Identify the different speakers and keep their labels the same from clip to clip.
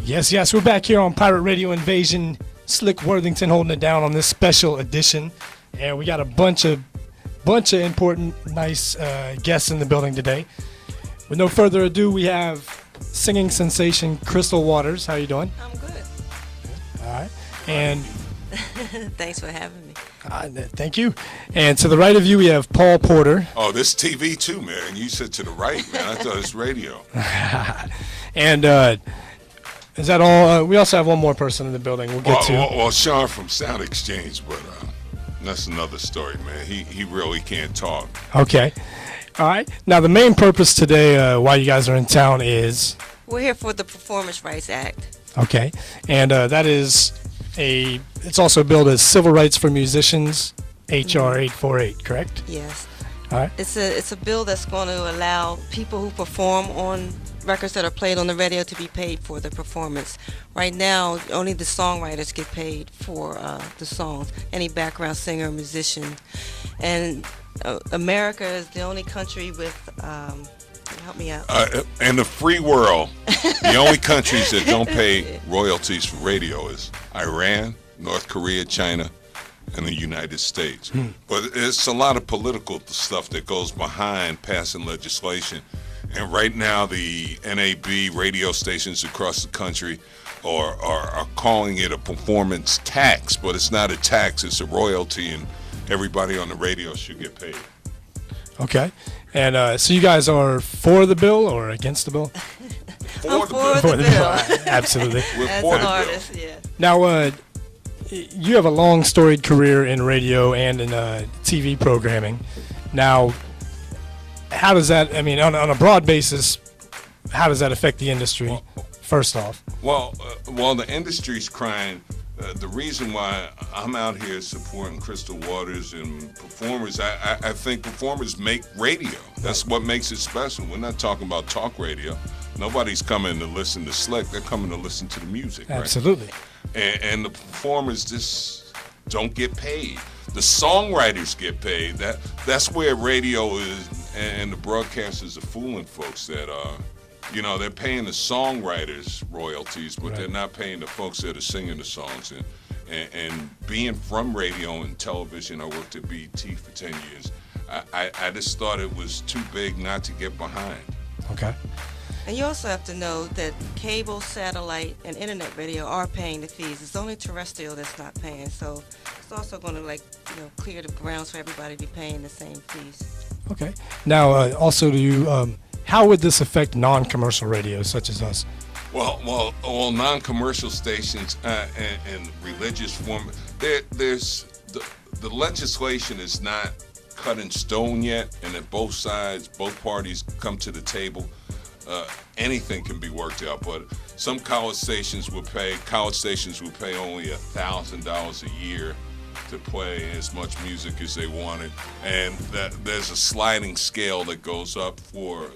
Speaker 1: Yes, yes, we're back here on Pirate Radio Invasion. Slick Worthington holding it down on this special edition, and we got a bunch of important, nice guests in the building today. With no further ado, we have singing sensation Crystal Waters. How you doing?
Speaker 2: I'm good.
Speaker 1: All right, and
Speaker 2: thanks for having me.
Speaker 1: Thank you. And to the right of you, we have Paul Porter.
Speaker 3: Oh, this TV too, man. You said to the right, man. I thought it was radio.
Speaker 1: And is that all? We also have one more person in the building. We'll get to.
Speaker 3: Well, Shawn from Sound Exchange, but that's another story, man. He really can't talk.
Speaker 1: Okay. All right. Now, the main purpose today, why you guys are in town is.
Speaker 2: We're here for the Performance Rights Act.
Speaker 1: Okay. And that is it's also billed as Civil Rights for Musicians, H.R. 848, correct?
Speaker 2: Yes.
Speaker 1: All right.
Speaker 2: It's a bill that's going to allow people who perform on records that are played on the radio to be paid for the performance. Right now, only the songwriters get paid for the songs, any background singer or musician. And America is the only country with, help me out.
Speaker 3: In the free world, the only countries that don't pay royalties for radio is Iran, North Korea, China, and the United States. But it's a lot of political stuff that goes behind passing legislation. And right now, the NAB radio stations across the country are calling it a performance tax, but it's not a tax, it's a royalty, and everybody on the radio should get paid.
Speaker 1: Okay. And so you guys are for the bill or against the bill?
Speaker 2: I'm for the bill.
Speaker 1: Absolutely.
Speaker 3: We're
Speaker 2: As
Speaker 3: for
Speaker 2: an
Speaker 3: the
Speaker 2: artist,
Speaker 3: bill.
Speaker 2: yeah.
Speaker 1: Now, you have a long storied career in radio and in TV programming. Now, how does that, I mean, on a broad basis, how does that affect the industry, first off?
Speaker 3: Well, the industry's crying. The reason why I'm out here supporting Crystal Waters and performers, I think performers make radio. That's what makes it special. We're not talking about talk radio. Nobody's coming to listen to Slick. They're coming to listen to the music, right?
Speaker 1: Absolutely.
Speaker 3: And the performers just don't get paid. The songwriters get paid. That's where radio is, and the broadcasters are fooling folks that they're paying the songwriters royalties, but they're not paying the folks that are singing the songs. And being from radio and television, I worked at BET for 10 years. I just thought it was too big not to get behind.
Speaker 1: Okay.
Speaker 2: And you also have to know that cable, satellite, and internet radio are paying the fees. It's only terrestrial that's not paying. So it's also going to clear the grounds for everybody to be paying the same fees. Okay.
Speaker 1: Now, also, how would this affect non-commercial radio such as us?
Speaker 3: Well, non-commercial stations and religious form. There's the legislation is not cut in stone yet, and if both parties come to the table, anything can be worked out. But some college stations will pay only $1,000 a year to play as much music as they wanted, and there's a sliding scale that goes up for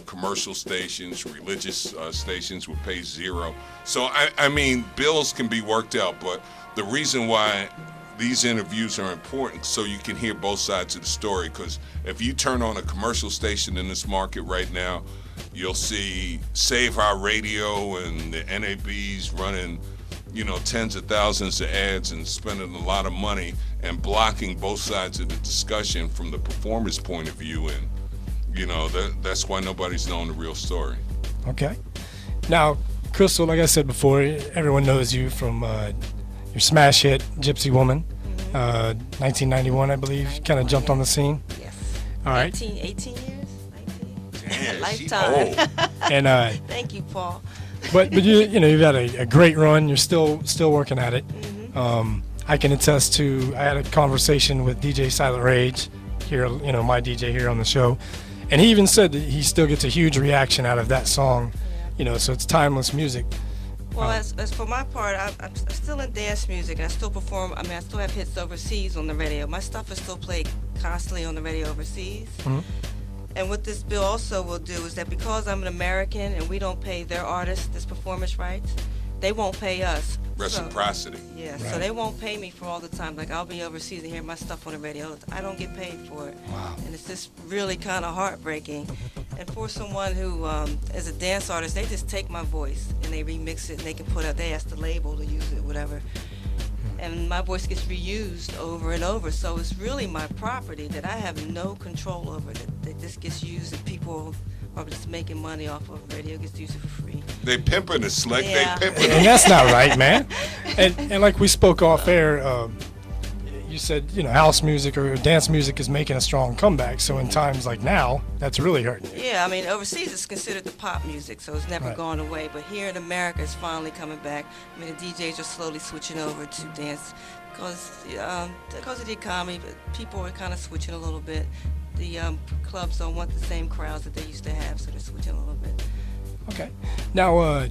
Speaker 3: commercial stations. Religious stations will pay zero. So I mean, bills can be worked out, but the reason why these interviews are important so you can hear both sides of the story, because if you turn on a commercial station in this market right now, you'll see Save Our Radio and the NABs running tens of thousands of ads and spending a lot of money and blocking both sides of the discussion from the performer's point of view, and that's why nobody's knowing the real story.
Speaker 1: Okay. Now, Crystal, like I said before, everyone knows you from your smash hit, Gypsy Woman, 1991, I believe. Kind of jumped on the scene.
Speaker 2: Yes.
Speaker 1: All right.
Speaker 2: 18 years? 19?
Speaker 3: Damn,
Speaker 2: Lifetime.
Speaker 1: And
Speaker 2: Thank you, Paul.
Speaker 1: but you've had a great run. You're still working at it. Mm-hmm. I can attest to. I had a conversation with DJ Silent Rage here, my DJ here on the show, and he even said that he still gets a huge reaction out of that song. So it's timeless music.
Speaker 2: Well, as for my part, I'm still in dance music, and I still perform. I mean, I still have hits overseas on the radio. My stuff is still played constantly on the radio overseas. Mm-hmm. And what this bill also will do is that because I'm an American and we don't pay their artists this performance rights, they won't pay us.
Speaker 3: Reciprocity.
Speaker 2: So
Speaker 1: Right.
Speaker 2: so they won't pay me for all the time. Like, I'll be overseas and hear my stuff on the radio. I don't get paid for it.
Speaker 1: Wow.
Speaker 2: And it's just really kind of heartbreaking. And for someone who is a dance artist, they just take my voice and they remix it and they can put out, they ask the label to use it, whatever. And my voice gets reused over and over. So it's really my property that I have no control over, that this gets used and people are just making money off of radio, gets to use it for free.
Speaker 3: They pimping it, Slick.
Speaker 2: Yeah.
Speaker 3: They pimping
Speaker 1: And
Speaker 3: it.
Speaker 1: that's not right, man. And like we spoke off air, you said, house music or dance music is making a strong comeback. So in times like now, that's really hurting you.
Speaker 2: Yeah, I mean, overseas it's considered the pop music, so it's never
Speaker 1: Right.
Speaker 2: gone away. But here in America, it's finally coming back. I mean, the DJs are slowly switching over to dance because of the economy. But people are kind of switching a little bit. The clubs don't want the same crowds that they used to have, so they're switching a little bit.
Speaker 1: Okay. Now,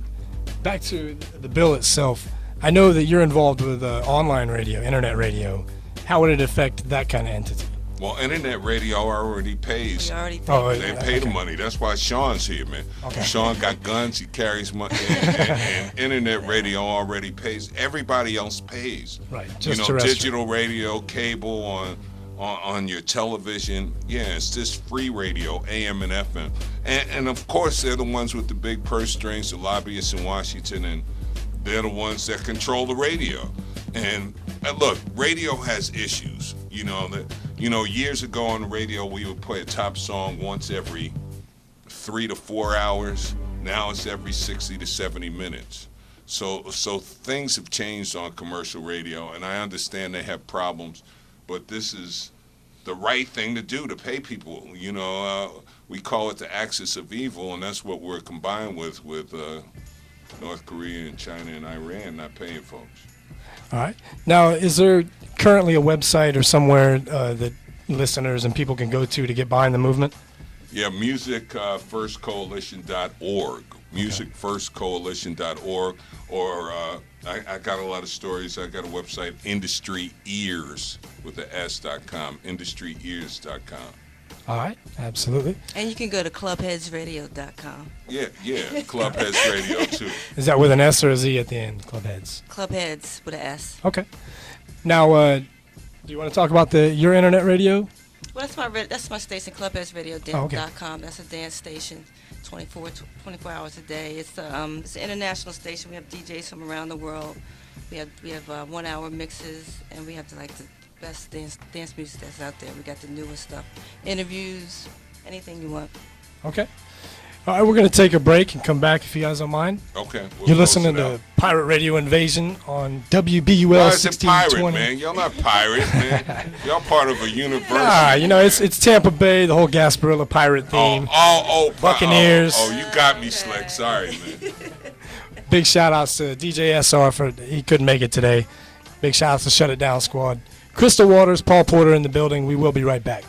Speaker 1: back to the bill itself. I know that you're involved with online radio, internet radio. How would it affect that kind of entity?
Speaker 3: Well, internet radio already pays.
Speaker 2: We already
Speaker 3: They pay the money. That's why Shawn's here, man.
Speaker 1: Okay.
Speaker 3: Shawn got guns. He carries money. And internet radio already pays. Everybody else pays.
Speaker 1: Right. Just terrestrial.
Speaker 3: Digital radio, cable on your television. Yeah, it's just free radio, AM and FM. And of course, they're the ones with the big purse strings, the lobbyists in Washington, and they're the ones that control the radio. And look, radio has issues. Years ago on the radio, we would play a top song once every 3 to 4 hours. Now it's every 60 to 70 minutes. So things have changed on commercial radio, and I understand they have problems, but this is the right thing to do, to pay people. We call it the axis of evil, and that's what we're combined with North Korea and China and Iran not paying folks.
Speaker 1: All right. Now, is there currently a website or somewhere that listeners and people can go to get behind the movement?
Speaker 3: Yeah, musicfirstcoalition.org. Musicfirstcoalition.org. Or I got a lot of stories. I got a website, industry-ears with the S.com, industry-ears.com.
Speaker 1: All right. Absolutely.
Speaker 2: And you can go to clubheadsradio.com.
Speaker 3: Yeah, Clubheads Radio too.
Speaker 1: Is that with an S or a Z at the end? Clubheads.
Speaker 2: Clubheads with an S.
Speaker 1: Okay. Now, do you want to talk about your internet radio?
Speaker 2: Well, that's my station, clubheadsradio.com. That's a dance station, 24 hours a day. It's an international station. We have DJs from around the world. We have 1 hour mixes, and we have the best dance music that's out there. We got the newest stuff, interviews, anything you want.
Speaker 1: Okay. All right, we're going to take a break and come back if you guys don't mind.
Speaker 3: Okay.
Speaker 1: You're listening to Pirate Radio Invasion on WBUL 1620.
Speaker 3: Why is it pirate, man? Y'all not pirates, man. Y'all part of a university.
Speaker 1: Nah, it's Tampa Bay, the whole Gasparilla pirate theme. Buccaneers.
Speaker 3: Oh, you got me, Slick. Sorry, man.
Speaker 1: Big shout-outs to DJ SR he couldn't make it today. Big shout-outs to Shut It Down Squad. Crystal Waters, Paul Porter in the building. We will be right back.